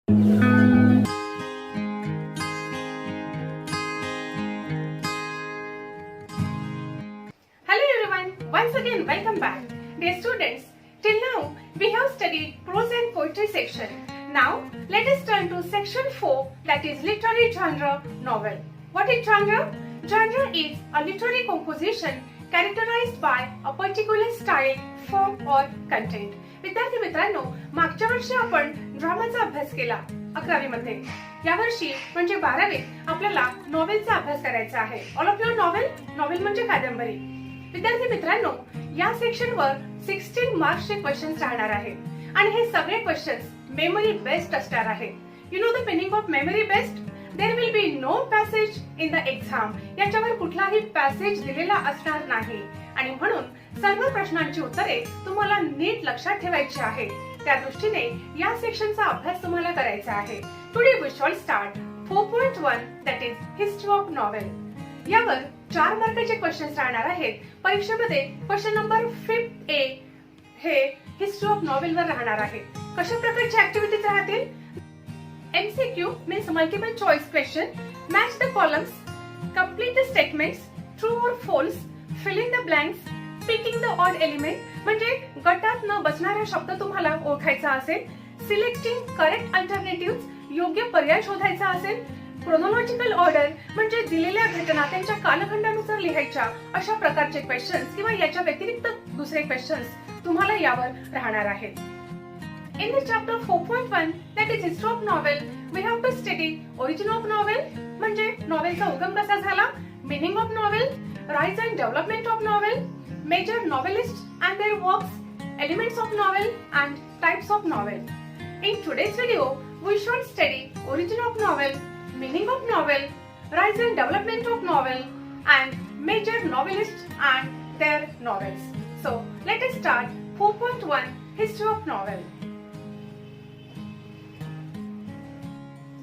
Hello everyone, once again welcome back. Dear students, till now we have studied prose and poetry section. Now let us turn to section 4, that is literary genre novel. What is genre? Genre is a literary composition characterized by a particular style, form or content. विद्यार्थी मित्रांनो, मागच्या वर्षी आपण ड्रामाचा अभ्यास केला 11वी मध्ये. या वर्षी म्हणजे 12वीत आपल्याला नॉवेलचा अभ्यास करायचा आहे. ऑल ऑफ यू नॉवेल म्हणजे कादंबरी. विद्यार्थी मित्रांनो, या सेक्शनवर 16 मार्क्सचे क्वेश्चन्स राहणार आहेत आणि हे सगळे क्वेश्चन्स मेमरी बेस्ड असणार आहेत. You know the meaning of memory based? There will be no passage in the exam. याच्यावर कुठलाही पॅसेज दिलेला असणार नाही आणि म्हणून सर्व प्रश्नांची उत्तरे तुम्हाला नीट लक्षात ठेवायची आहेत. त्या दृष्टीने या सेक्शनचा अभ्यास तुम्हाला करायचा आहे. Today we shall start 4.1 that is history of novel. यावर 4 मार्काचे क्वेश्चन्स राहणार आहेत. परीक्षेमध्ये क्वेश्चन नंबर 5A हे हिस्ट्री ऑफ नॉवेल वर राहणार आहे. कशा प्रकारच्या ऍक्टिव्हिटीज राहतील? MCQ means multiple choice question, match the columns, complete the statements, true or false, fill in the blanks, picking the odd element म्हणजे गटात न बसणारा शब्द तुम्हाला ओळखायचा असेल, सिलेक्टिंग करेक्ट अल्टरनेटिव्हज योग्य पर्याय शोधायचा असेल, क्रोनॉलॉजिकल ऑर्डर म्हणजे दिलेल्या घटना त्यांच्या कालखंडानुसार लिहायच्या, अशा प्रकारचे क्वेश्चन्स किंवा याच्या व्यतिरिक्त दुसरे क्वेश्चन्स तुम्हाला यावर राहणार आहेत. In the chapter 4.1 that is history of novel, we have to study origin of novel म्हणजे नॉवेलचा उगम कसा झाला, meaning of novel, rise and development of novel, major novelists and their works, elements of novel and types of novel. In today's video, we shall study origin of novel, meaning of novel, rise and development of novel and major novelists and their novels. So, let us start 4.1 history of novel.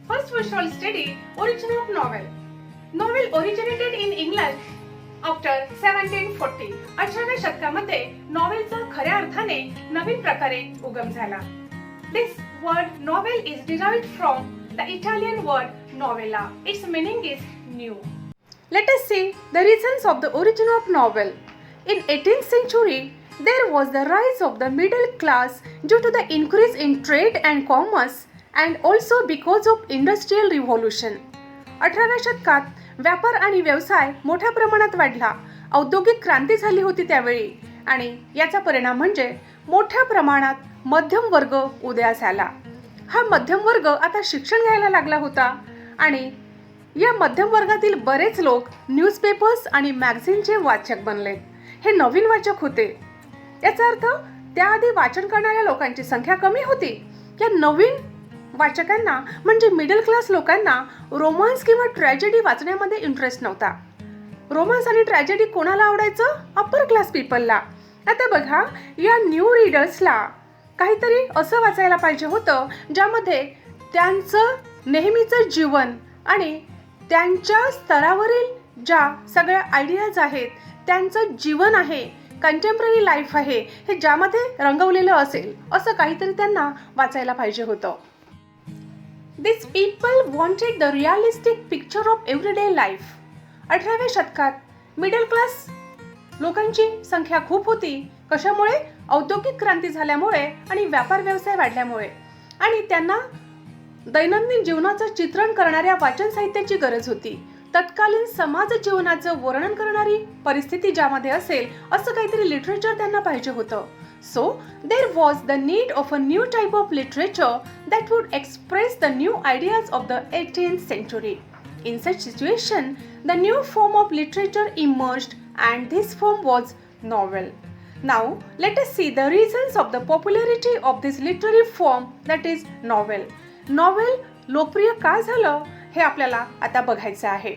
First we shall study origin of novel. Novel originated in England after 1740. 18व्या शतकामध्ये नॉवेलचा खऱ्या अर्थाने नवीन प्रकारे उगम झाला. This word novel is derived from the Italian word novella. Its meaning is new. Let us see the reasons of the origin of novel. In 18th century, there was the rise of the middle class due to the increase in trade and commerce and also because of industrial revolution. 18व्या शतकात व्यापार आणि व्यवसाय मोठ्या प्रमाणात वाढला. औद्योगिक क्रांती झाली होती त्यावेळी आणि याचा परिणाम म्हणजे मोठ्या प्रमाणात मध्यम वर्ग उदयास आला. हा मध्यम वर्ग आता शिक्षण घ्यायला लागला होता आणि या मध्यम वर्गातील बरेच लोक न्यूजपेपर्स आणि मॅगझिनचे वाचक बनले. हे नवीन वाचक होते. याचा अर्थ त्याआधी वाचन करणाऱ्या लोकांची संख्या कमी होती. या नवीन वाचकांना म्हणजे मिडल क्लास लोकांना रोमान्स किंवा ट्रॅजेडी वाचण्यामध्ये इंटरेस्ट नव्हता. रोमान्स आणि ट्रॅजेडी कोणाला आवडायचं? अप्पर क्लास पीपलला. आता बघा, या न्यू रीडर्सला काहीतरी असं वाचायला पाहिजे होतं ज्यामध्ये त्यांचं नेहमीचं जीवन आणि त्यांच्या स्तरावरील ज्या सगळ्या आयडियाज आहेत, त्यांचं जीवन आहे, कंटेम्पररी लाईफ आहे, हे ज्यामध्ये रंगवलेलं असेल असं काहीतरी त्यांना वाचायला पाहिजे होतं. These people wanted the realistic picture of everyday life. 18व्या शतकात मिडल क्लास लोकांची संख्या खूप होती. कशामुळे? औद्योगिक क्रांती झाल्यामुळे आणि व्यापार व्यवसाय वाढल्यामुळे. आणि त्यांना दैनंदिन जीवनाचं चित्रण करणाऱ्या वाचन साहित्याची गरज होती. तत्कालीन समाज जीवनाचं वर्णन करणारी परिस्थिती ज्यामध्ये असेल असं काहीतरी लिटरेचर त्यांना पाहिजे होतं. So, there was the need of a new type of literature that would express the new ideas of the 18th century. In such situation, the new form of literature emerged and this form was novel. Now, let us see the reasons of the popularity of this literary form that is novel. Novel लोकप्रिय का झालं हे आपल्याला आता बघायचं आहे.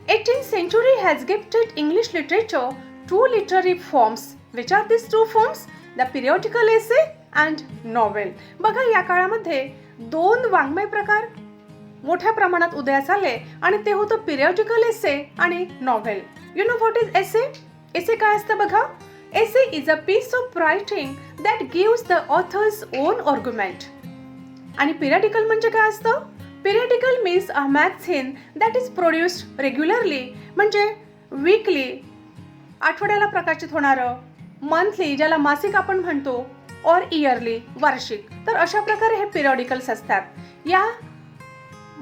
18th century has gifted English literature two literary forms. Which are these two forms? The periodical essay and novel. बघा, या काळामध्ये 2 वाङ्मय प्रकार मोठ्या प्रमाणात उदयास आले आणि ते होतं पिरियॉडिकल एसे आणि novel. You know what is essay? Essay काय असतं बघा? Essay is a piece of writing that gives the author's own argument. आणि पिरियडिकल म्हणजे काय असतं? Periodical means a magazine that is produced regularly, म्हणजे वीकली, आठवड्याला प्रकाशित होणारं, मंथली ज्याला मासिक आपण म्हणतो, और इयरली, वार्षिक. तर अशा प्रकारे हे पिरियडिकल्स असतात. या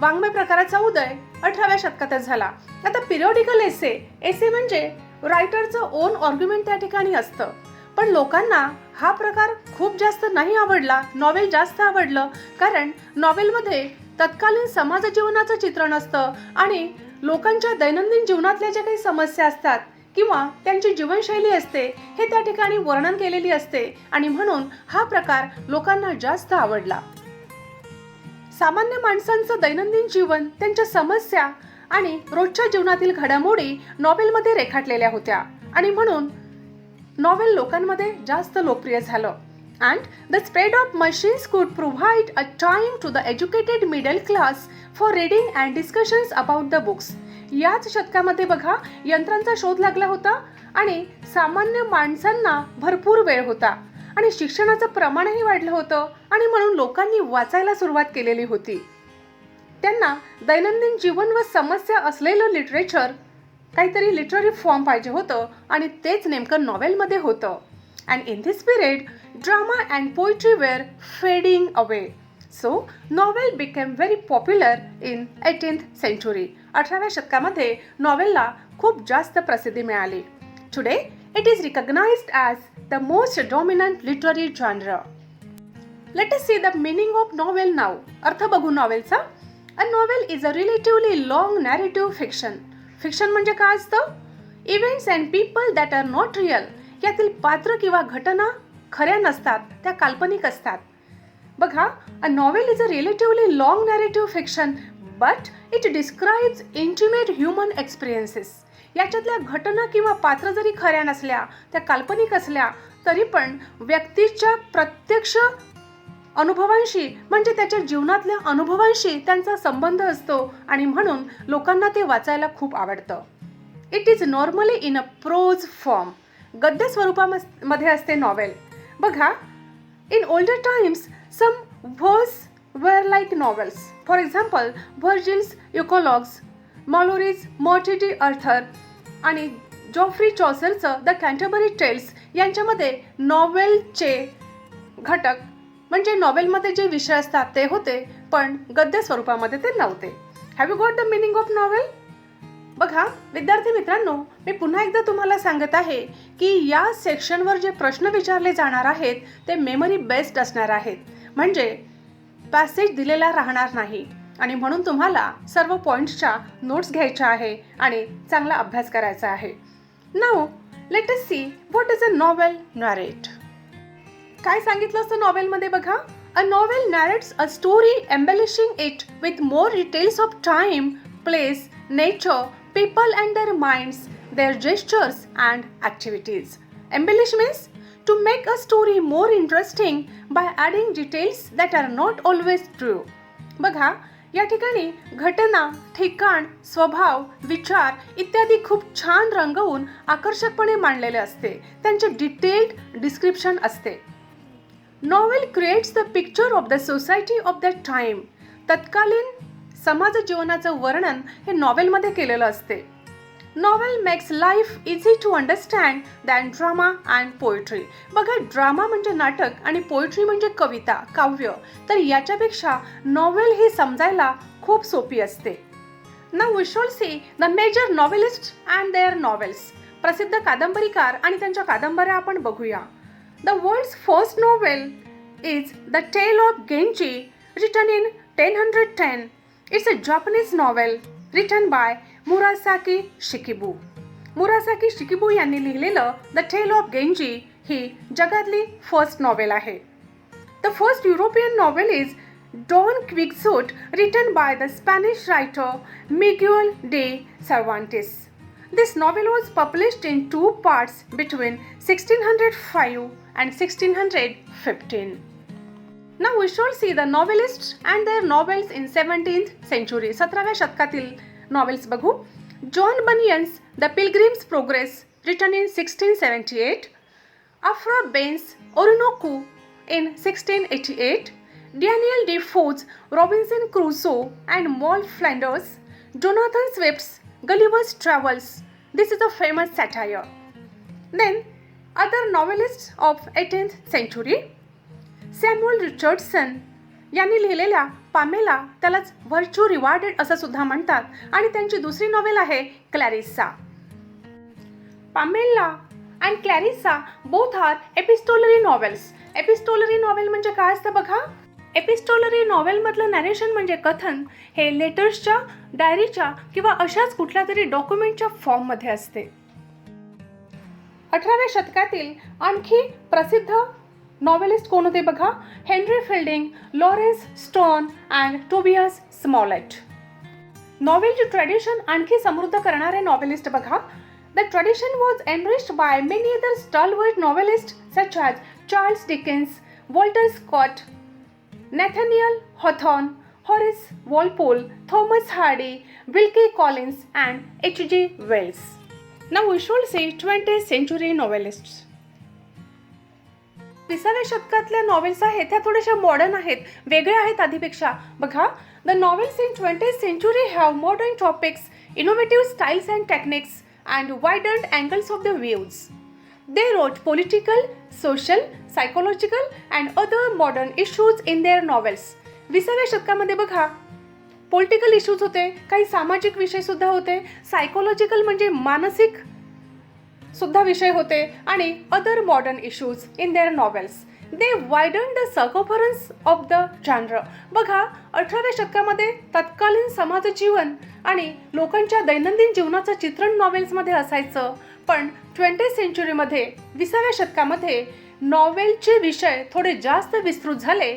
वाङ्मय प्रकाराचा उदय 18व्या शतकातच झाला. आता पिरियडिकल एसे म्हणजे रायटरचं ओन आर्ग्युमेंट त्या ठिकाणी असतं. पण लोकांना हा प्रकार खूप जास्त नाही आवडला, नॉवेल जास्त आवडलं, कारण नॉवेलमध्ये तत्कालीन समाज जीवनाचं चित्रण असतं आणि लोकांच्या दैनंदिन जीवनातल्या ज्या काही समस्या असतात किंवा त्यांची जीवनशैली असते हे त्या ठिकाणी वर्णन केलेली असते आणि म्हणून हा प्रकार लोकांना जास्त आवडला. सामान्य माणसांचं दैनंदिन जीवन, त्यांच्या समस्या आणि रोजच्या जीवनातील घडामोडी नॉवेलमध्ये रेखाटलेल्या होत्या आणि म्हणून नॉवेल लोकांमध्ये जास्त लोकप्रिय झालं. And the spread of machines could provide a time to the educated middle class for reading and discussions about the books. याच शतकामध्ये बघा, यंत्रांचा शोध लागला होता आणि सामान्य माणसांना भरपूर वेळ होता आणि शिक्षणाचं प्रमाणही वाढलं होतं आणि म्हणून लोकांनी वाचायला सुरुवात केलेली होती. त्यांना दैनंदिन जीवन व समस्या असलेलं लिटरेचर, काहीतरी लिटररी फॉर्म पाहिजे होतं आणि तेच नेमकं नॉवेलमध्ये होतं. And in this period, drama and poetry were fading away. So, novel became very popular in 18th century. 18व्या शतकामध्ये नॉवेलला खूप जास्त प्रसिद्धी मिळाली. Today, it is recognized as the most dominant literary genre. Let us see the meaning of novel now. अर्थ बघू नॉवेलचा. A novel is a relatively long narrative fiction. Fiction म्हणजे काय असतं? Events and people that are not real. यातील पात्र किंवा घटना खऱ्या नसतात, त्या काल्पनिक असतात. बघा, a novel is a relatively long narrative fiction but it describes intimate human experiences. याच्यातल्या घटना किंवा पात्र जरी खऱ्या नसल्या, त्या काल्पनिक असल्या, तरी पण व्यक्तीच्या प्रत्यक्ष अनुभवांशी म्हणजे त्याच्या जीवनातल्या अनुभवांशी त्यांचा संबंध असतो आणि म्हणून लोकांना ते वाचायला खूप आवडतं. It is normally in a prose form. गद्य स्वरूपामध्ये असते नॉवेल. बघा, in older times some verse were like novels. For example, Virgil's Eclogues, Malory's Morte d' Arthur आणि जॉफ्री चॉसरचं द कॅन्टरबरी टेल्स यांच्यामध्ये नॉवेलचे घटक म्हणजे नॉवेलमध्ये जे विषय असतात ते होते, पण गद्य स्वरूपामध्ये ते नव्हते. Have you got the meaning of novel? बघा विद्यार्थी मित्रांनो, मी पुन्हा एकदा तुम्हाला सांगत आहे की या सेक्शनवर जे प्रश्न विचारले जाणार आहेत ते मेमरी बेस्ड असणार आहेत, म्हणजे पॅसेज दिलेला राहणार नाही आणि म्हणून तुम्हाला सर्व पॉईंट्सच्या नोट्स घ्यायच्या आहे आणि चांगला अभ्यास करायचा आहे. Now let us see what is a novel narrate. काय सांगितलं असतं नॉवेलमध्ये? बघा, a novel narrates a story embellishing it with more details of time, place, nature, people and their minds, their gestures and activities. Embellish means to make a story more interesting by adding details that are not always true. बघा, या ठिकाणी घटना, ठिकाण, स्वभाव, विचार इत्यादी खूप छान रंगवून आकर्षकपणे मांडलेले असते. त्यांचे डिटेल्ड डिस्क्रिप्शन असते. Novel creates the picture of the society of the time. तत्कालीन समाज जीवनाचं वर्णन हे नॉवेलमध्ये केलेलं असते. Novel makes life easy to understand than drama and poetry. बघा, ड्रामा म्हणजे नाटक आणि पोएट्री म्हणजे कविता, काव्य. तर याच्यापेक्षा नॉवेल ही समजायला खूप सोपी असते. Now we shall see the major novelist and their novels. प्रसिद्ध कादंबरीकार आणि त्यांच्या कादंबऱ्या आपण बघूया. The world's first novel is the tale of Genji, written in 1010. It's a Japanese novel written by Murasaki Shikibu. Murasaki Shikibu यांनी लिहिलेलं the tale of Genji ही जगातली फर्स्ट नॉवेल आहे. The first European novel is Don Quixote, written by the Spanish writer Miguel de Cervantes. This novel was published in 2 parts between 1605 and 1615. Now we shall see the novelists and their novels in 17th century. 17व्या शतकातील novels बघू. John Bunyan's the Pilgrim's Progress, written in 1678. Afra Bain's Orinoco in 1688. Daniel Defoe's Robinson Crusoe and Moll Flanders, Jonathan Swift's Gulliver's Travels. This is a famous satire. Then other novelists of 18th century, Samuel Richardson यांनी लिहिलेल्या Pamela, त्यालाच virtue rewarded असं सुद्धा म्हणतात, आणि त्यांची दुसरी novel आहे Clarissa. Pamela and Clarissa both are epistolary novels. Epistolary novel म्हणजे काय असतं बघा. एपिस्टोलरी नॉवेलमधलं नॅरेशन म्हणजे कथन हे लेटर्सच्या, डायरीच्या किंवा अशाच कुठल्या तरी डॉक्युमेंटच्या फॉर्ममध्ये असते. 18व्या शतकातील आणखी प्रसिद्ध नॉवेलिस्ट कोण होते बघा. Henry Fielding, Laurence Sterne and Tobias Smollett. नॉवेलची ट्रेडिशन आणखी समृद्ध करणारे नॉवेलिस्ट बघा. The tradition was enriched by many other stalwart novelists such as Charles Dickens, Walter Scott, Nathaniel Hawthorne, Horace Walpole, Thomas Hardy, Wilkie Collins and H.G. Wells. Now we shall see 20th century novelists. 20व्या शतकातल्या novels आहेत त्या थोड्याशा modern आहेत, वेगळ्या आहेत आधीपेक्षा. बघा, the novels in 20th century have modern topics, innovative styles and techniques, and widened angles of the views. They wrote political, social, psychological and other modern issues in their novels. 20व्या शतकामध्ये बघा, political issues होते, काही सामाजिक विषय सुद्धा होते, psychological म्हणजे मानसिक सुद्धा विषय होते, आणि other modern issues in their novels. They widen the circumference of the genre. बघा, 18व्या शतकामध्ये तत्कालीन समाजजीवन आणि लोकांच्या दैनंदिन जीवनाचं चित्रण नॉवेल्समध्ये असायचं, पण 20th सेंचुरीमध्ये 20व्या शतकामध्ये नॉवेलचे विषय थोडे जास्त विस्तृत झाले.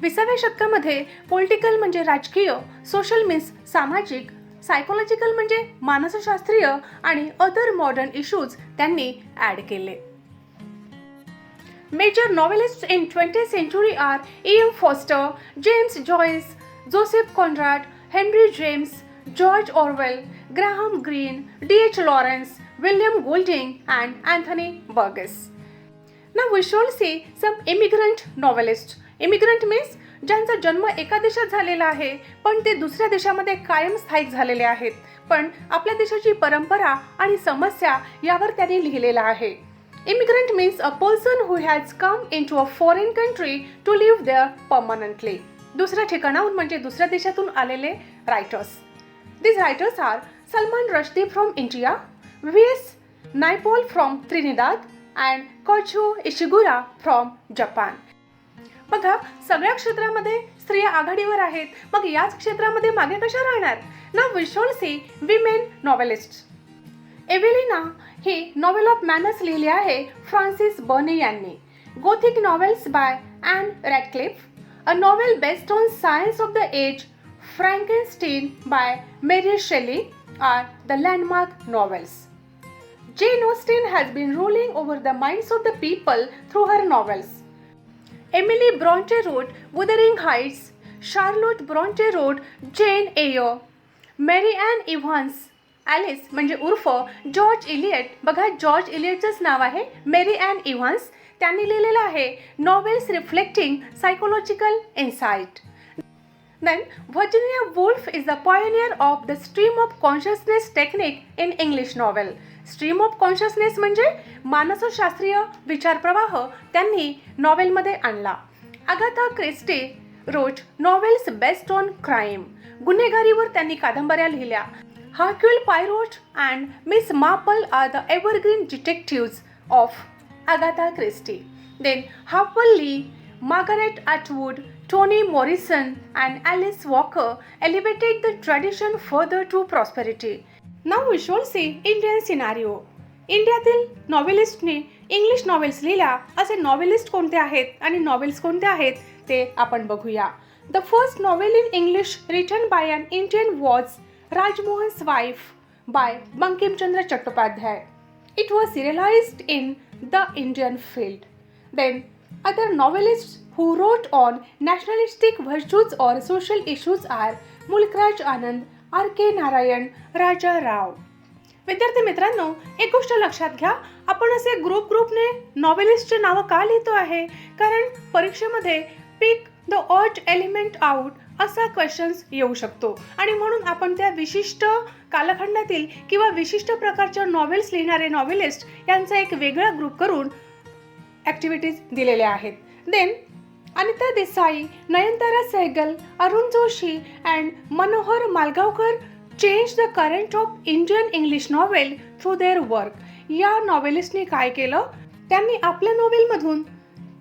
20व्या शतकामध्ये पॉलिटिकल म्हणजे राजकीय, सोशल मीन्स सामाजिक, सायकोलॉजिकल म्हणजे मानसशास्त्रीय आणि अदर मॉडर्न इश्यूज त्यांनी ॲड केले. Major novelists in 20th century are E.M. Forster, James Joyce, Joseph Conrad, Henry James, George Orwell, Graham Greene, D.H. Lawrence, William Golding and Anthony Burgess. Now we shall see some immigrant novelists. Immigrant means ज्यांचा जन्म एका देशात झालेला आहे पण ते दुसऱ्या देशामध्ये कायम स्थायिक झालेले आहेत, पण आपल्या देशाची परंपरा आणि समस्या यावर त्यांनी लिहिलेला आहे. Immigrant means a person who has come into a foreign country to live there permanently. दुसऱ्या ठिकाणाहून म्हणजे दुसऱ्या देशातून आलेले writers. These writers are Salman Rushdie from India, V.S. Naipaul from Trinidad and Koichiro Ishiguro from Japan. बघा, सगळ्या क्षेत्रामध्ये स्त्रिया आघाडीवर आहेत, मग याच क्षेत्रामध्ये मागे कशा राहणार. Now we shall see women novelists. Evelina ही नॉवेल ऑफ मॅनर्स लिहिली आहे फ्रान्सिस बर्नी यांनी. Gothic novels by Ann Radcliffe, a novel based on science of the age, Frankenstein by Mary Shelley are the landmark novels. Jane Austen has been ruling over the minds of the people through her novels. Emily Bronte wrote Wuthering Heights, Charlotte Bronte wrote Jane Eyre, Mary Ann Evans, alias म्हणजे उर्फ George Eliot. बघा, George इलियटचंच नाव आहे Mary Ann Evans. त्यांनी लिहिलेलं आहे novels reflecting psychological insight. Then Virginia Woolf is the pioneer of the stream of consciousness technique in English novel. Stream of consciousness म्हणजे मानसशास्त्रीय विचारप्रवाह त्यांनी नॉवेलमध्ये आणला. Agatha Christie wrote novels based on crime. गुन्हेगारीवर त्यांनी कादंबऱ्या लिहिल्या. Hercule Poirot and Miss Marple are the evergreen detectives of Agatha Christie. Then Harper Lee, Margaret Atwood, Toni Morrison and Alice Walker elevated the tradition further to prosperity. Now we shall see Indian scenario. इंडियातील नॉवेलिस्टने English novels लिहिल्या असे novelist कोणते आहेत आणि novels कोणते आहेत ते आपण बघूया. The first novel in English written by an Indian was Rajmohan's Wife by Bankim Chandra Chattopadhyay. It was serialized in The Indian Field. Then other novelists who wrote on nationalistic virtues or social issues are Mulkraj Anand, R.K. Narayan, Raja Rao. विद्यार्थी मित्रांनो, एक गोष्ट लक्षात घ्या, आपण असे ग्रुपने नॉवेलिस्टचे नावं का लिहितो आहे, कारण परीक्षेमध्ये पिक द ऑड एलिमेंट आउट असा क्वेश्चन्स येऊ शकतो आणि म्हणून आपण त्या विशिष्ट कालखंडातील किंवा विशिष्ट प्रकारच्या नॉवेल्स लिहिणारे नॉवेलिस्ट यांचा एक वेगळा ग्रुप करून ॲक्टिव्हिटीज दिलेल्या आहेत. Then Anita Desai, Nayantara Sahgal, Arun Joshi and Manohar Malgaonkar change the current of Indian English novel through their work. या नॉवेलिस्टने काय केलं, त्यांनी आपल्या नॉवेलमधून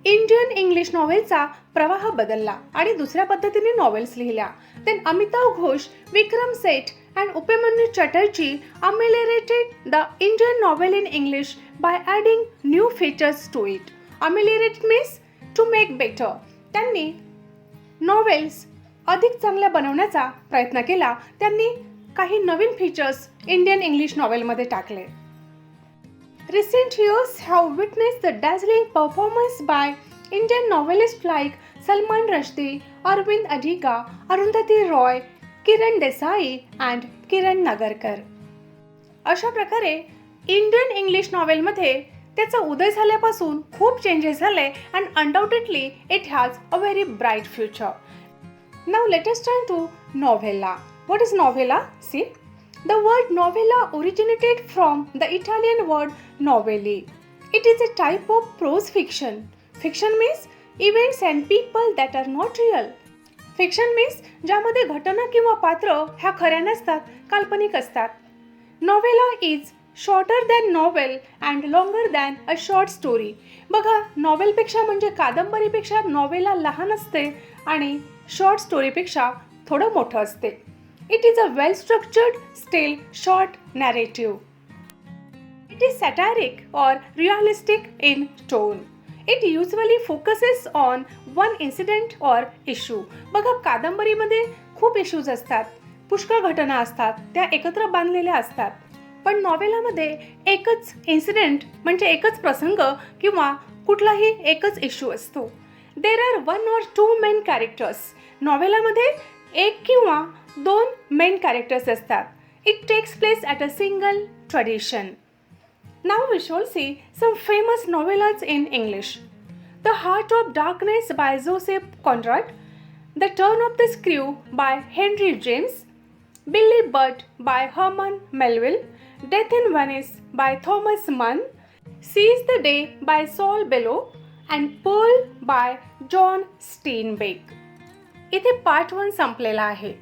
इंडियन इंग्लिश नॉवेलचा प्रवाह बदलला आणि दुसऱ्या पद्धतीने नॉवेल्स लिहिल्या. Then Amitav Ghosh, Vikram Seth and Upamanyu Chatterjee ameliorated the Indian novel in English by adding new features to it. Ameliorate means to make better. त्यांनी नॉवेल्स अधिक चांगल्या बनवण्याचा प्रयत्न केला. त्यांनी काही नवीन फीचर्स इंडियन इंग्लिश नॉवेलमध्ये टाकले. Recent years have witnessed the dazzling performance by Indian novelists like Salman Rushdie, Arvind Adiga, Arundhati Roy, Kiran Desai and Kiran Nagarkar. अशा प्रकारे इंडियन इंग्लिश नॉवेलमध्ये त्याचा उदय झाल्यापासून खूप चेंजेस झाले and undoubtedly it has a very bright future. Now let us turn to novella. What is novella? See, the word novella originated from the Italian word novelli. It is a type of prose fiction. Fiction means events and people that are not real. Fiction means ज्यामध्ये घटना किंवा पात्र ह्या खऱ्या नसतात, काल्पनिक असतात. Novella is shorter than novel and longer than a short story. बघा, नॉवेलपेक्षा म्हणजे कादंबरीपेक्षा नॉवेला लहान असते आणि शॉर्ट स्टोरीपेक्षा थोडं मोठं असते. It is a well-structured, still short narrative. It is satiric or realistic in tone. It usually focuses on one incident or issue. बघा, कादंबरीमध्ये खूप इश्यूज असतात, पुष्कळ घटना असतात, त्या एकत्र बांधलेल्या असतात. पण नॉवेलामध्ये एकच इन्सिडेंट म्हणजे एकच प्रसंग किंवा कुठलाही एकच इश्यू असतो. There are one or two main characters. नॉवेलामध्ये एक किंवा दोन मेन कॅरेक्टर्स असतात. It takes place at a single tradition. Now we shall see some famous novellas in English. The Heart of Darkness by Joseph Conrad, the Turn of the Screw by Henry James, Billy Budd by Herman Melville, Death in Venice by Thomas Mann, Seize the Day by Saul Bellow and Pearl by John Steinbeck. इथे part 1 संपलेला आहे.